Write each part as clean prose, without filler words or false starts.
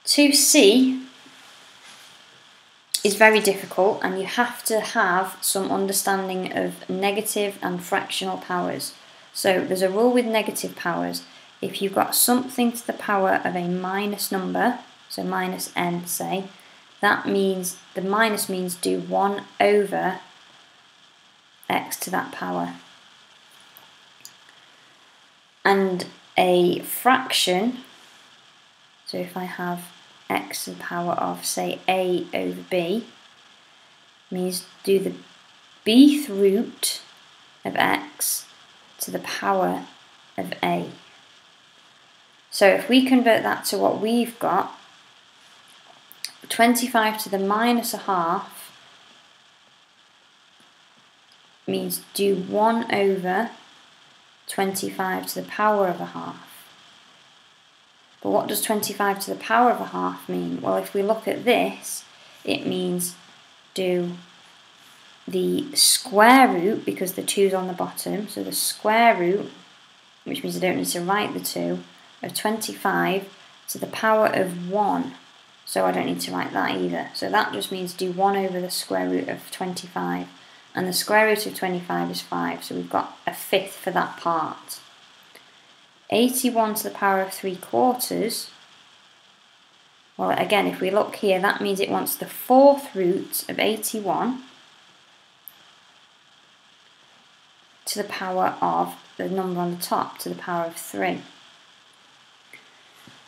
2c is very difficult, and you have to have some understanding of negative and fractional powers. So there's a rule with negative powers. If you've got something to the power of a minus number, so minus n say, that means the minus means do 1 over x to that power. And a fraction, so if I have x to the power of, say, a over b, means do the bth root of x to the power of a. So if we convert that to what we've got, 25 to the minus a half means do 1 over 25 to the power of a half. But what does 25 to the power of a half mean? Well, if we look at this, it means do the square root, because the 2's on the bottom, so the square root, which means I don't need to write the 2, of 25 to the power of 1. So I don't need to write that either. So that just means do 1 over the square root of 25. And the square root of 25 is 5, so we've got a fifth for that part. 81 to the power of 3/4, well, again, if we look here, that means it wants the fourth root of 81 to the power of the number on the top, to the power of 3.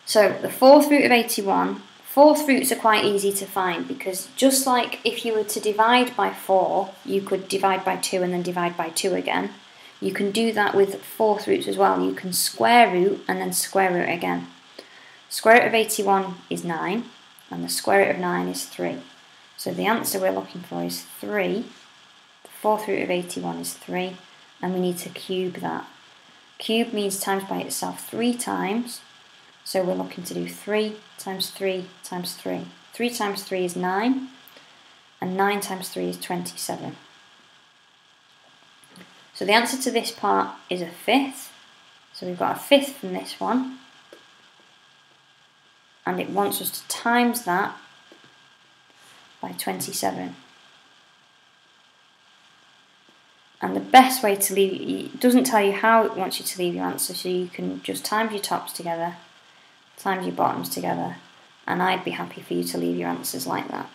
So the fourth root of 81, fourth roots are quite easy to find, because just like if you were to divide by 4, you could divide by 2 and then divide by 2 again. You can do that with fourth roots as well. You can square root and then square root again. Square root of 81 is 9, and the square root of 9 is 3. So the answer we're looking for is 3. The fourth root of 81 is 3, and we need to cube that. Cube means times by itself 3 times, so we're looking to do 3 times 3 times 3. 3 times 3 is 9, and 9 times 3 is 27. So the answer to this part is a fifth. So we've got a fifth from this one. And it wants us to times that by 27. And the best way to leave, it doesn't tell you how it wants you to leave your answer, so you can just times your tops together, times your bottoms together, and I'd be happy for you to leave your answers like that.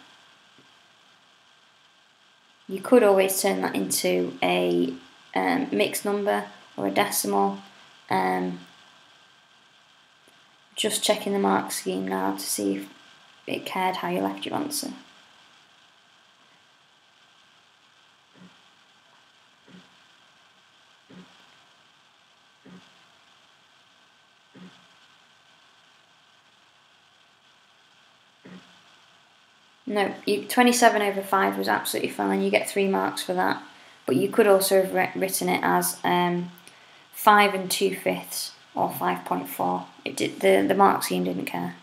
You could always turn that into a mixed number or a decimal. Just checking the mark scheme now to see if it cared how you left your answer. No, 27 over 5 was absolutely fine. You get 3 marks for that. But you could also have written it as 5 2/5 or 5.4. The mark scheme didn't care.